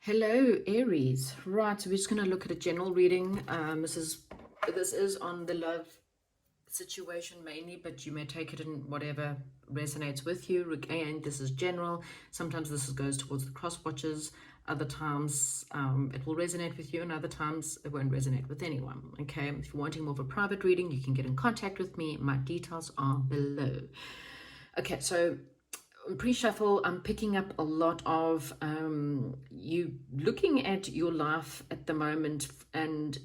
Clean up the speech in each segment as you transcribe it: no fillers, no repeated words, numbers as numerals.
Hello, Aries. Right, so we're just going to look at a general reading. This is on the love situation mainly, but you may take it in whatever resonates with you. Again, this is general. Sometimes this goes towards the cross watchers. Other times it will resonate with you, and other times it won't resonate with anyone. Okay, if you're wanting more of a private reading, you can get in contact with me. My details are below. Okay, so pre-shuffle, I'm picking up a lot of you looking at your life at the moment, and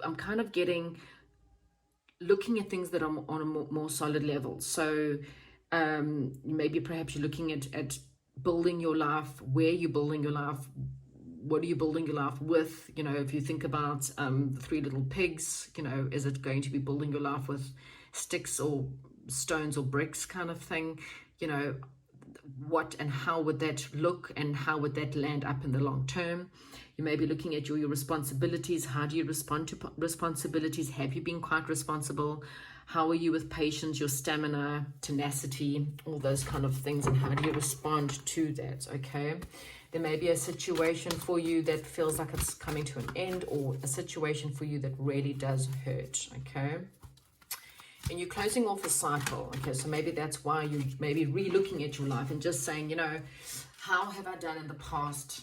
I'm kind of looking at things that are on a more solid level. So maybe perhaps you're looking at building your life. Where you're building your life, what are you building your life with? You know, if you think about the three little pigs, you know, is it going to be building your life with sticks or stones or bricks kind of thing? You know, what and how would that look, and how would that land up in the long term? You may be looking at your responsibilities. How do you respond to responsibilities? Have you been quite responsible? How are you with patience, your stamina, tenacity, all those kind of things, and how do you respond to that? Okay, there may be a situation for you that feels like it's coming to an end, or a situation for you that really does hurt. Okay, and you're closing off a cycle. Okay, so maybe that's why you may be re-looking at your life and just saying, you know, how have I done in the past?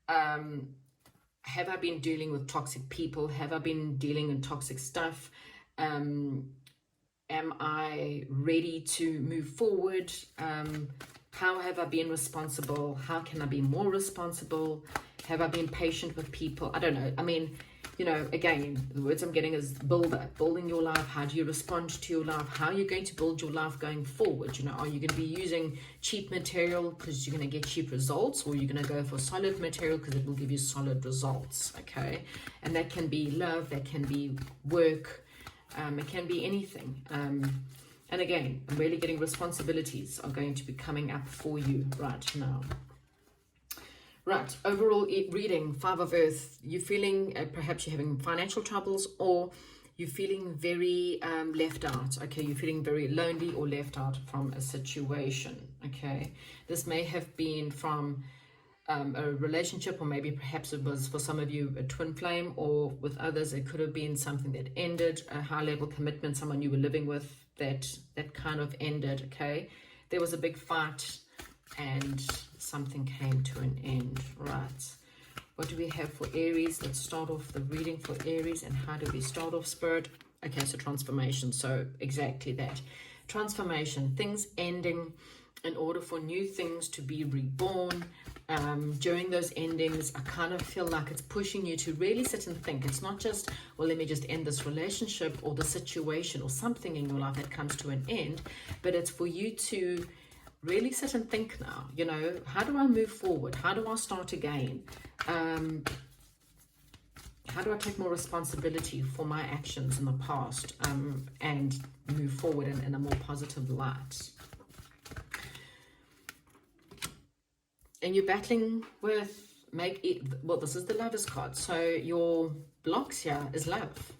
Have I been dealing with toxic people? Have I been dealing in toxic stuff? Am I ready to move forward? How have I been responsible? How can I be more responsible? Have I been patient with people? I don't know. I mean, you know, again, the words I'm getting is building your life. How do you respond to your life? How are you going to build your life going forward? You know, are you going to be using cheap material because you're going to get cheap results, or you're going to go for solid material because it will give you solid results? Okay, and that can be love, that can be work, it can be anything. And again, I'm really getting responsibilities are going to be coming up for you right now. Right, overall reading, Five of Earth, you're feeling, perhaps you're having financial troubles, or you're feeling very left out. Okay, you're feeling very lonely or left out from a situation. Okay, this may have been from a relationship, or maybe perhaps it was for some of you a twin flame, or with others it could have been something that ended, a high level commitment, someone you were living with that kind of ended. Okay, there was a big fight and something came to an end. Right, what do we have for Aries? Let's start off the reading for Aries. And how do we start off, Spirit? Okay, so transformation. So exactly that, transformation, things ending in order for new things to be reborn. During those endings, I kind of feel like it's pushing you to really sit and think. It's not just, well, let me just end this relationship or the situation or something in your life that comes to an end, but it's for you to really sit and think now. You know, how do I move forward? How do I start again? How do I take more responsibility for my actions in the past, and move forward in a more positive light? And you're battling with, well, this is the Lovers card. So your blocks here is love.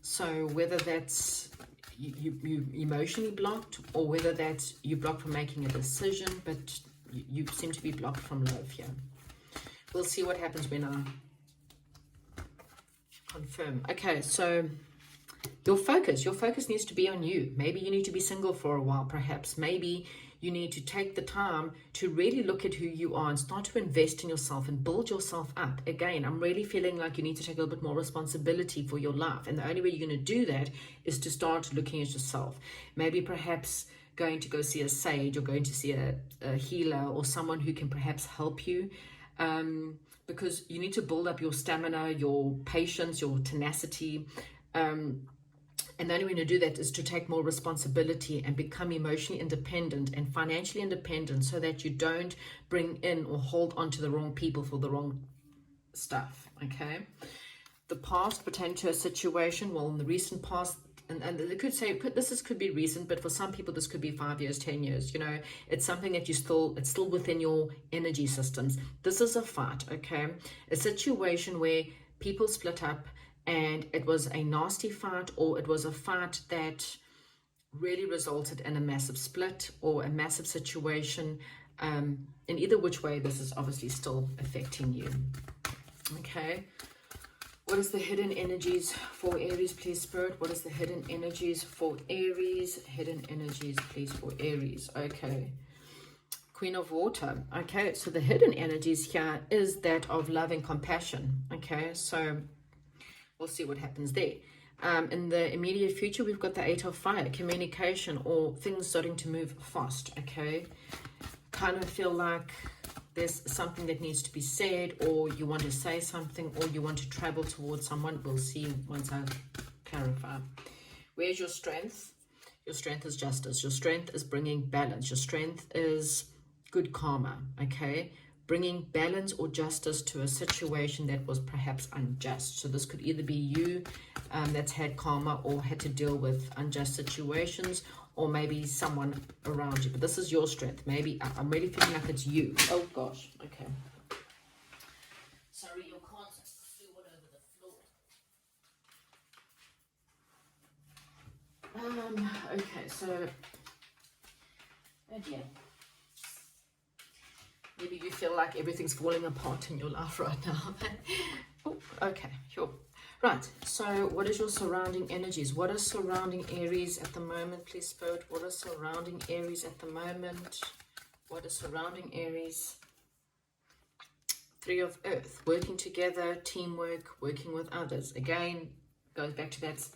So whether that's you emotionally blocked, or whether that's you blocked from making a decision, but you seem to be blocked from love here. We'll see what happens when I confirm. Okay, so your focus needs to be on you. Maybe you need to be single for a while, perhaps. Maybe you need to take the time to really look at who you are and start to invest in yourself and build yourself up. Again, I'm really feeling like you need to take a little bit more responsibility for your life. And the only way you're going to do that is to start looking at yourself. Maybe perhaps going to go see a sage, or going to see a healer, or someone who can perhaps help you. Because you need to build up your stamina, your patience, your tenacity. And the only way to do that is to take more responsibility and become emotionally independent and financially independent, so that you don't bring in or hold on to the wrong people for the wrong stuff. Okay, the past pertain to a situation, well, in the recent past, and they could say this could be recent, but for some people this could be 5 years, 10 years. You know, it's something that it's still within your energy systems. This is a fight. Okay, a situation where people split up, and it was a nasty fight, or it was a fight that really resulted in a massive split or a massive situation. in either which way, this is obviously still affecting you. Okay. What is the hidden energies for Aries, please, Spirit? What is the hidden energies for Aries? Hidden energies, please, for Aries. Okay. Queen of Water. Okay, so the hidden energies here is that of love and compassion. Okay, so we'll see what happens there. In the immediate future, we've got the Eight of Fire, communication, or things starting to move fast. Okay, kind of feel like there's something that needs to be said, or you want to say something, or you want to travel towards someone. We'll see once I clarify. Where's your strength? Your strength is justice. Your strength is bringing balance. Your strength is good karma, okay? Bringing balance or justice to a situation that was perhaps unjust. So this could either be you that's had karma or had to deal with unjust situations, or maybe someone around you. But this is your strength. Maybe I'm really feeling like it's you. Oh gosh, okay. Sorry, your cards flew all over the floor. Okay, so again, maybe you feel like everything's falling apart in your life right now. Oh, okay, sure. Right, so what is your surrounding energies? What is surrounding Aries at the moment, please, Spirit? What is surrounding Aries at the moment? What is surrounding Aries? Three of Earth, working together, teamwork, working with others. Again, goes back to that's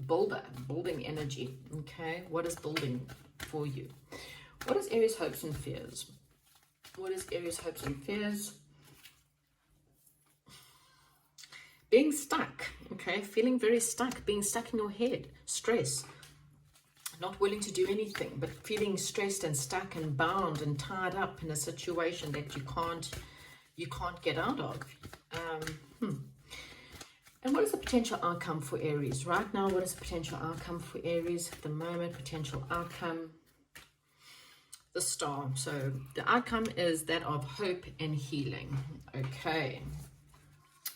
building energy, okay? What is building for you? What is Aries' hopes and fears? What is Aries' hopes and fears? Being stuck, okay? Feeling very stuck, being stuck in your head, stress, not willing to do anything, but feeling stressed and stuck and bound and tied up in a situation that you can't get out of. And what is the potential outcome for Aries? Right now, what is the potential outcome for Aries at the moment? Potential outcome, the Star. So the outcome is that of hope and healing. Okay.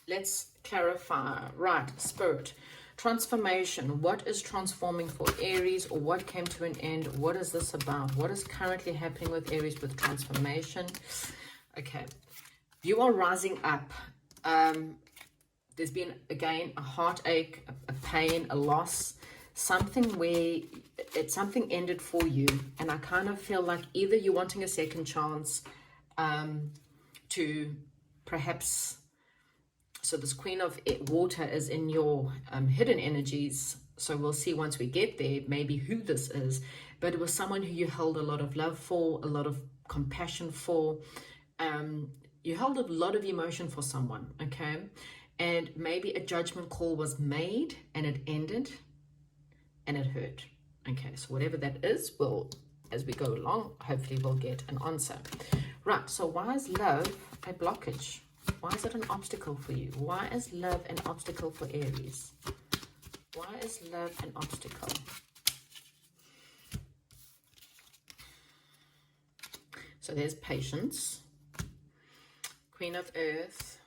Let's clarify. Right, Spirit. Transformation. What is transforming for Aries, or what came to an end? What is this about? What is currently happening with Aries with transformation? Okay. You are rising up. There's been, again, a heartache, a pain, a loss, something where something ended for you. And I kind of feel like either you're wanting a second chance to perhaps... So this Queen of Water is in your hidden energies. So we'll see once we get there, maybe who this is. But it was someone who you held a lot of love for, a lot of compassion for. You held a lot of emotion for someone, okay? And maybe a judgment call was made and it ended and it hurt. Okay, so whatever that is, as we go along, hopefully we'll get an answer. Right, so why is love a blockage? Why is it an obstacle for you? Why is love an obstacle for Aries? Why is love an obstacle? So there's patience. Queen of Earth.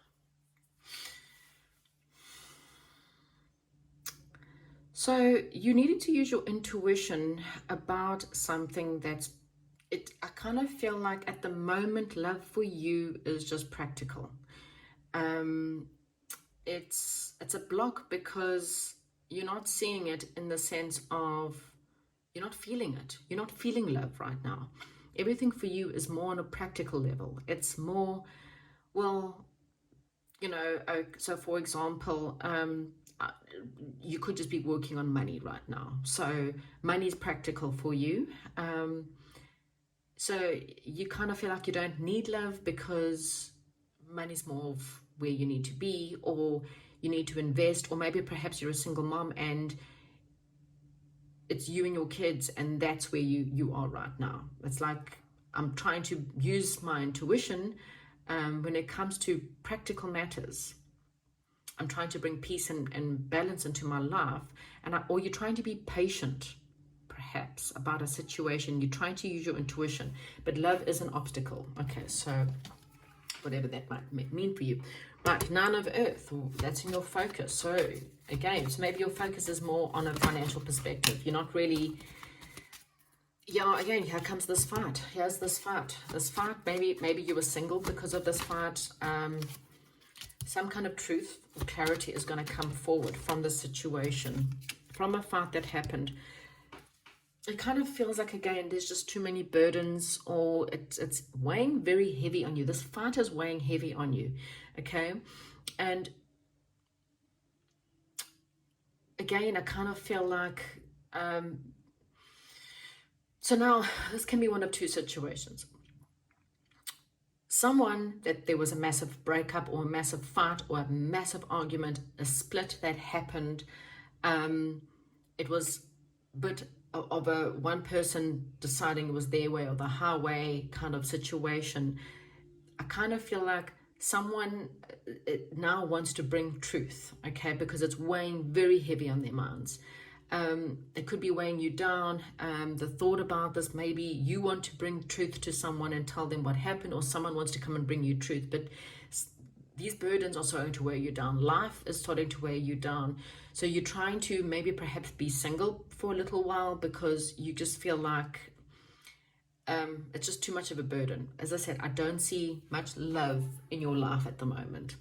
So you needed to use your intuition about something that's... I kind of feel like at the moment, love for you is just practical. It's a block because you're not seeing it in the sense of, you're not feeling it. You're not feeling love right now. Everything for you is more on a practical level. It's more, well, you know, so for example, you could just be working on money right now. So money is practical for you. So you kind of feel like you don't need love because money's more of where you need to be, or you need to invest, or maybe perhaps you're a single mom and it's you and your kids, and that's where you are right now. It's like I'm trying to use my intuition when it comes to practical matters. I'm trying to bring peace and balance into my life, or you're trying to be patient perhaps about a situation. You're trying to use your intuition, but love is an obstacle. Okay, so whatever that might mean for you. Right, Nine of Earth, that's in your focus. So again, so maybe your focus is more on a financial perspective. You're not really Yeah, again, here comes this fight. Here's this fight. This fight, maybe you were single because of this fight. Some kind of truth or clarity is going to come forward from the situation, from a fight that happened. It kind of feels like, again, there's just too many burdens, or it's weighing very heavy on you. This fight is weighing heavy on you, okay? And again, I kind of feel like, so now this can be one of two situations. Someone that there was a massive breakup or a massive fight or a massive argument, a split that happened. It was a bit of a one person deciding it was their way or the highway kind of situation. I kind of feel like someone now wants to bring truth, okay, because it's weighing very heavy on their minds. It could be weighing you down. The thought about this, maybe you want to bring truth to someone and tell them what happened, or someone wants to come and bring you truth, but these burdens are starting to weigh you down. Life is starting to weigh you down. So you're trying to maybe perhaps be single for a little while because you just feel like it's just too much of a burden. As I said, I don't see much love in your life at the moment.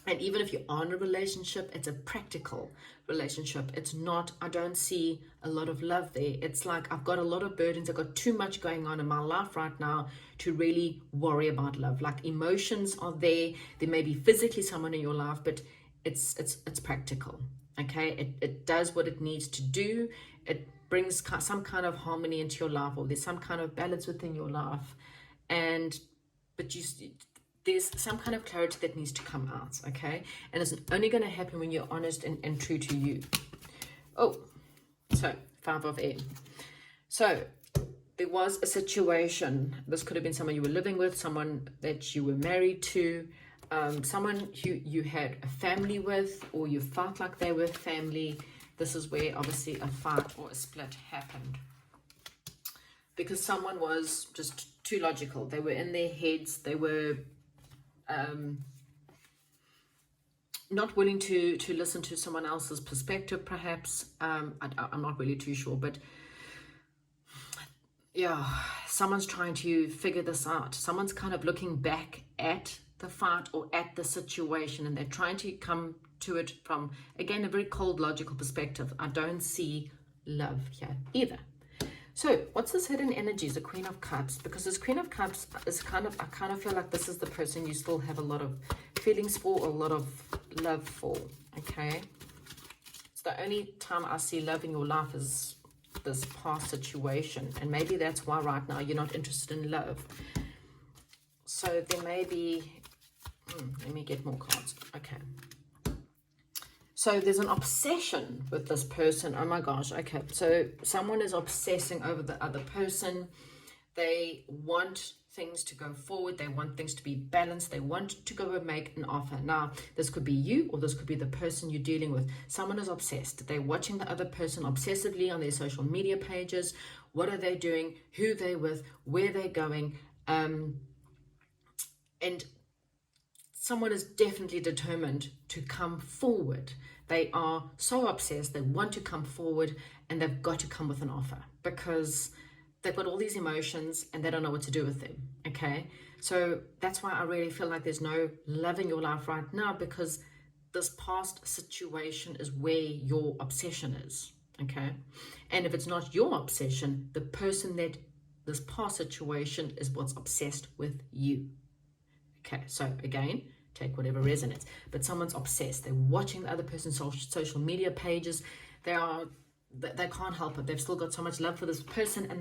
And even if you are in a relationship, it's a practical relationship. It's not, I don't see a lot of love there. It's like, I've got a lot of burdens. I've got too much going on in my life right now to really worry about love. Like, emotions are there. There may be physically someone in your life, but it's practical. Okay. It does what it needs to do. It brings some kind of harmony into your life, or there's some kind of balance within your life. But there's some kind of clarity that needs to come out, okay? And it's only going to happen when you're honest and true to you. Oh, so 5 of air. So there was a situation. This could have been someone you were living with, someone that you were married to, someone you had a family with, or you felt like they were family. This is where obviously a fight or a split happened, because someone was just too logical. They were in their heads. They were not willing to listen to someone else's perspective, perhaps. I'm not really too sure, but yeah, someone's trying to figure this out. Someone's kind of looking back at the fight or at the situation, and they're trying to come to it from, again, a very cold, logical perspective. I don't see love here either. So what's this hidden energy? The Queen of Cups, because this Queen of Cups is kind of, I kind of feel like this is the person you still have a lot of feelings for, or a lot of love for, okay? It's the only time I see love in your life is this past situation, and maybe that's why right now you're not interested in love. So there may be, let me get more cards, okay. So there's an obsession with this person. Oh my gosh. Okay. So someone is obsessing over the other person. They want things to go forward. They want things to be balanced. They want to go and make an offer. Now, this could be you, or this could be the person you're dealing with. Someone is obsessed. They're watching the other person obsessively on their social media pages. What are they doing? Who they're with? Where they're going? And someone is definitely determined to come forward. They are so obsessed, they want to come forward, and they've got to come with an offer, because they've got all these emotions and they don't know what to do with them, okay? So that's why I really feel like there's no love in your life right now, because this past situation is where your obsession is, okay? And if it's not your obsession, the person that this past situation is what's obsessed with you. Okay, so again, take whatever resonates. But someone's obsessed. They're watching the other person's social media pages. They can't help it. They've still got so much love for this person, and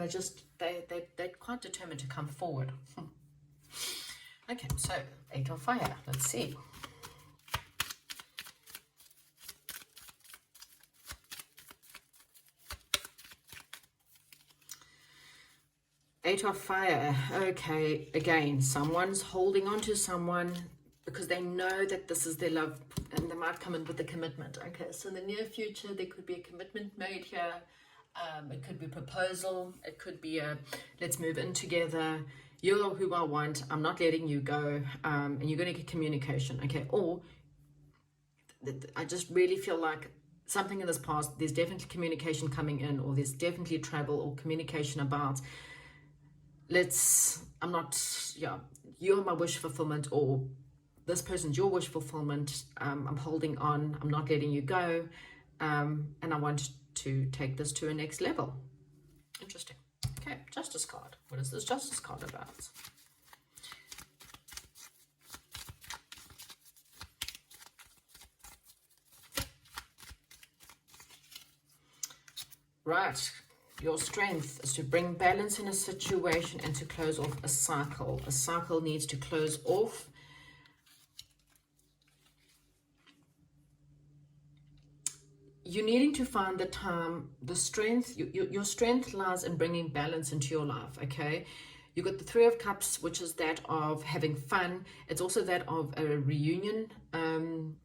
they're quite determined to come forward. Okay, so 8 of fire. Let's see. Eight of fire. Okay, again, someone's holding on to someone because they know that this is their love, and they might come in with a commitment. Okay, so in the near future, there could be a commitment made here. It could be a proposal. It could be a, let's move in together. You're who I want. I'm not letting you go. And you're going to get communication. Okay, or I just really feel like something in this past, there's definitely communication coming in, or there's definitely travel or communication about, I'm not, yeah, you're my wish fulfillment, or this person's your wish fulfillment. I'm holding on, I'm not letting you go, and I want to take this to a next level. Interesting. Okay, Justice card. What is this Justice card about? Right. Your strength is to bring balance in a situation and to close off a cycle. A cycle needs to close off. You're needing to find the time, the strength. Your strength lies in bringing balance into your life, okay? You've got the Three of Cups, which is that of having fun. It's also that of a reunion, and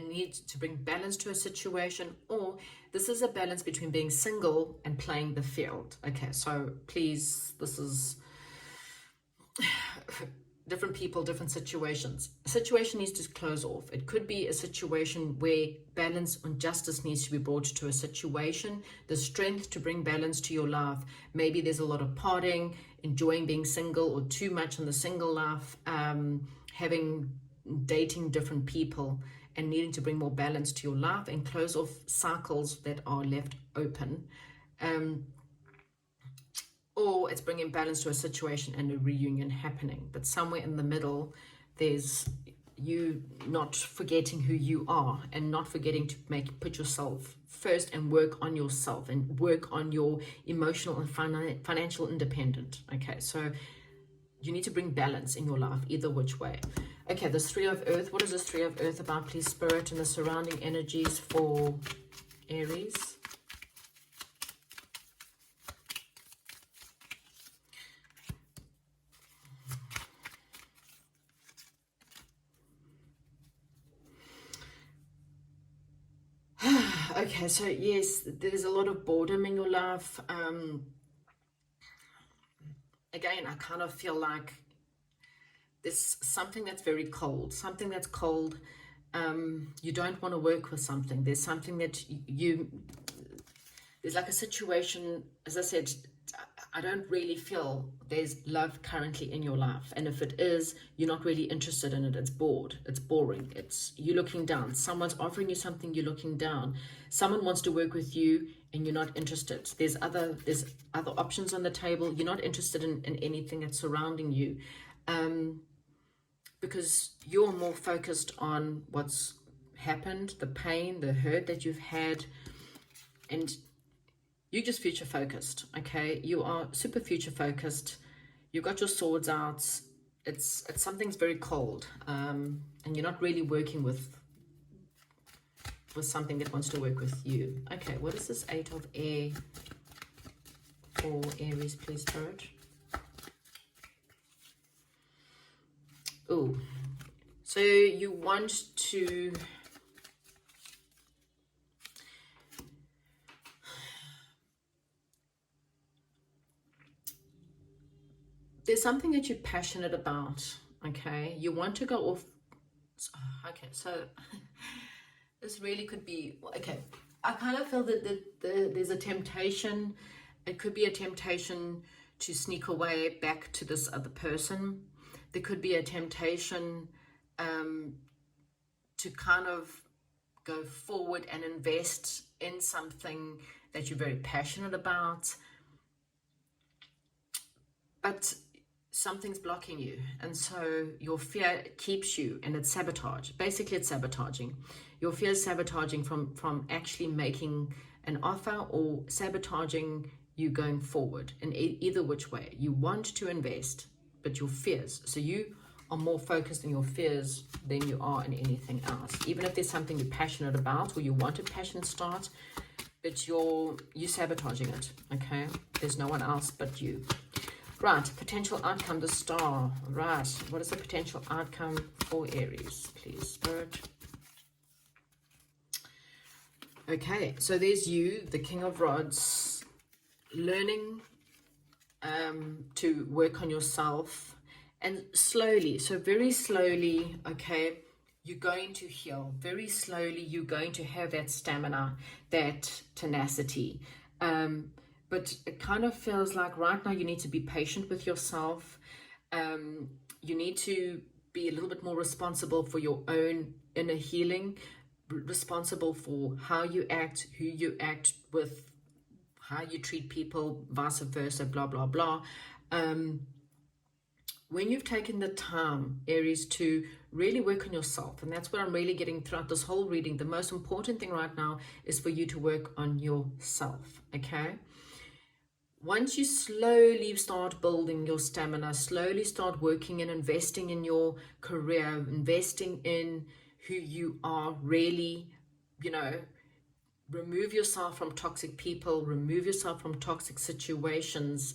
needs to bring balance to a situation, or this is a balance between being single and playing the field. Okay, so please, this is different people, different situations. A situation needs to close off. It could be a situation where balance and justice needs to be brought to a situation, the strength to bring balance to your life. Maybe there's a lot of partying, enjoying being single, or too much in the single life, dating different people, and needing to bring more balance to your life and close off cycles that are left open. Or it's bringing balance to a situation and a reunion happening. But somewhere in the middle, there's you not forgetting who you are, and not forgetting to put yourself first and work on yourself and work on your emotional and financial independence. Okay, so you need to bring balance in your life, either which way. Okay, this Three of Earth. What is this Three of Earth about, please, Spirit, and the surrounding energies for Aries? Okay, so yes, there's a lot of boredom in your life. Again, I kind of feel like there's something that's very cold, something that's cold. You don't want to work with something. There's something that there's like a situation, as I said, I don't really feel there's love currently in your life. And if it is, you're not really interested in it. It's bored. It's boring. It's you're looking down. Someone's offering you something, you're looking down. Someone wants to work with you and you're not interested. There's other options on the table. You're not interested in anything that's surrounding you. Because you're more focused on what's happened, the pain, the hurt that you've had, and you're just future focused. Okay, you are super future focused. You've got your swords out. It's something's very cold, and you're not really working with something that wants to work with you. Okay, what is this Eight of Air for Aries, please, Spirit? Oh, so you want to there's something that you're passionate about. Okay, you want to go off. Okay, so this really could be, okay, I kind of feel that there's a temptation. It could be a temptation to sneak away back to this other person. There could be a temptation to kind of go forward and invest in something that you're very passionate about, but something's blocking you, and so your fear keeps you, and it's sabotage. Basically, it's sabotaging. Your fear is sabotaging from actually making an offer, or sabotaging you going forward. In either which way, you want to invest, but your fears. So you are more focused on your fears than you are in anything else. Even if there's something you're passionate about, or you want a passion start, but you're sabotaging it. Okay, there's no one else but you. Right, potential outcome, the Star. Right, what is the potential outcome for Aries, please, Spirit? Okay, so there's you, the King of Rods, learning to work on yourself, and slowly, so very slowly, okay, you're going to heal very slowly. You're going to have that stamina, that tenacity. But it kind of feels like right now you need to be patient with yourself. You need to be a little bit more responsible for your own inner healing, responsible for how you act, who you act with, how you treat people, vice versa, blah, blah, blah. When you've taken the time, Aries, to really work on yourself, and that's what I'm really getting throughout this whole reading, the most important thing right now is for you to work on yourself, okay? Once you slowly start building your stamina, slowly start working and investing in your career, investing in who you are really, remove yourself from toxic people, remove yourself from toxic situations,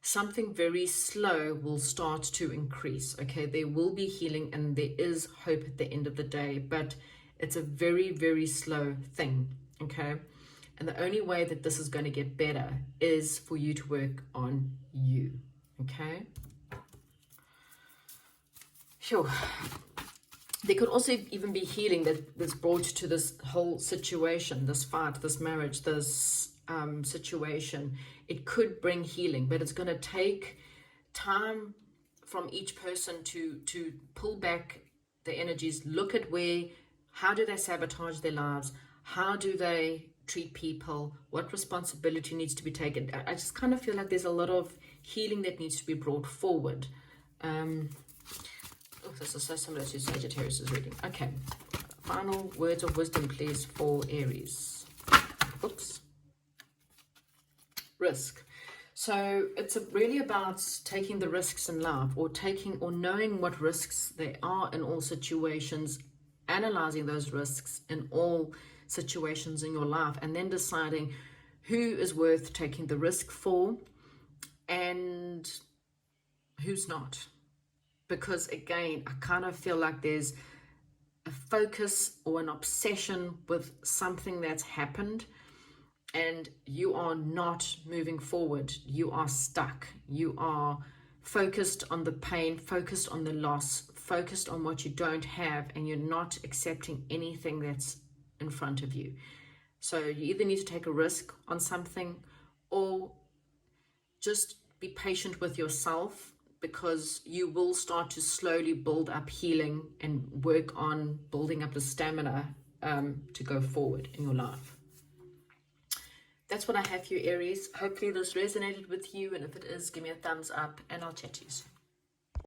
something very slow will start to increase, okay? There will be healing and there is hope at the end of the day, but it's a very, very slow thing, okay? And the only way that this is going to get better is for you to work on you, okay? Sure. There could also even be healing that's brought to this whole situation, this fight, this marriage, this situation. It could bring healing, but it's going to take time from each person to pull back the energies, look at how do they sabotage their lives, how do they treat people, what responsibility needs to be taken. I just kind of feel like there's a lot of healing that needs to be brought forward. This is so similar to Sagittarius' reading. Okay, final words of wisdom, please, for Aries. Oops. Risk. So it's really about taking the risks in life, or knowing what risks there are in all situations, analyzing those risks in all situations in your life, and then deciding who is worth taking the risk for and who's not. Because again, I kind of feel like there's a focus or an obsession with something that's happened and you are not moving forward. You are stuck. You are focused on the pain, focused on the loss, focused on what you don't have, and you're not accepting anything that's in front of you. So you either need to take a risk on something or just be patient with yourself, because you will start to slowly build up healing and work on building up the stamina to go forward in your life. That's what I have for you, Aries. Hopefully this resonated with you, and if it is, give me a thumbs up and I'll chat to you soon.